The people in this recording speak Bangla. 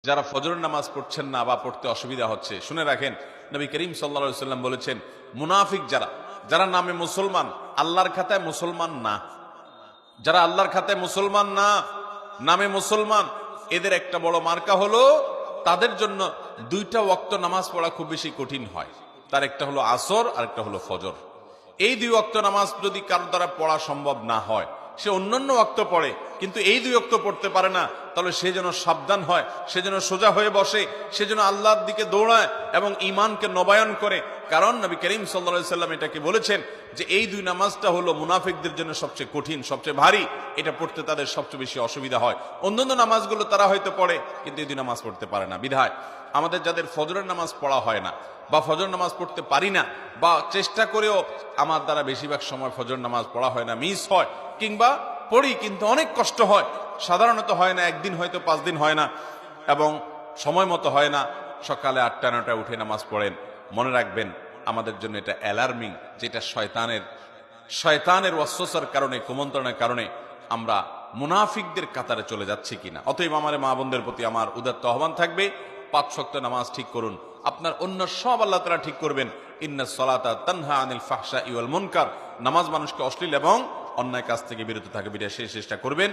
যারা ফজরের নামাজ পড়ছেন না বা পড়তে অসুবিধা হচ্ছে, শুনে রাখেন, নবী করিম সাল্লাল্লাহু আলাইহি ওয়াসাল্লাম বলেছেন, মুনাফিক যারা, যারা নামে মুসলমান, আল্লাহর খাতায় মুসলমান না, যারা আল্লাহর খাতায় মুসলমান না, নামে মুসলমান, এদের একটা বড় মার্কা হলো তাদের জন্য দুইটা ওয়াক্ত নামাজ পড়া খুব বেশি কঠিন হয়। তার একটা হলো আসর আর একটা হলো ফজর। এই দুই ওয়াক্ত নামাজ যদি কারো দ্বারা পড়া সম্ভব না হয়, সে অন্যান্য ওয়াক্ত পড়ে কিন্তু এই দুই ওয়াক্ত পড়তে পারে না, তাহলে সে যেন সাবধান হয়, সে যেন সোজা হয়ে বসে, সে যেন আল্লাহর দিকে দৌড়ায় এবং ঈমানকে নবায়ন করে। কারণ নবী করিম সাল্লাল্লাহু আলাইহি সাল্লাম এটাকে বলেছেন যে এই দুই নামাজটা হলো মুনাফিকদের জন্য সবচেয়ে কঠিন, সবচেয়ে ভারী, এটা পড়তে তাদের সবচেয়ে বেশি অসুবিধা হয়। অন্যান্য নামাজগুলো তারা হয়তো পড়ে কিন্তু এই দুই নামাজ পড়তে পারে না। বিধায় আমাদের যাদের ফজরের নামাজ পড়া হয় না বা ফজর নামাজ পড়তে পারি না, বা চেষ্টা করেও আমার দ্বারা বেশিরভাগ সময় ফজর নামাজ পড়া হয় না, মিস হয়, কিংবা পড়ি কিন্তু অনেক কষ্ট হয়, সাধারণত হয় না, একদিন হয়তো 5 দিন হয় না এবং সময় মতো হয় না, সকালে 8টা-9টায় উঠে নামাজ পড়েন, মনে রাখবেন আমাদের জন্য এটা অ্যালার্মিং, যেটা শয়তানের ওয়াসওয়াসার কারণে, কুমন্ত্রণের কারণে আমরা মুনাফিকদের কাতারে চলে যাচ্ছি কিনা। অতএব আমার মা বোনদের প্রতি আমার উদাত্ত আহ্বান থাকবে, 5 ওয়াক্ত নামাজ ঠিক করুন, আপনার অন্য সব আল্লাহ তাআলা ঠিক করবেন। ইন্নাস সালাতা তানহা আনিল ফাহশাই ওয়াল মুনকার, নামাজ মানুষকে অশ্লীল এবং অন্যায় কাজ থেকে বিরত থাকে, বিরত চেষ্টা করবেন।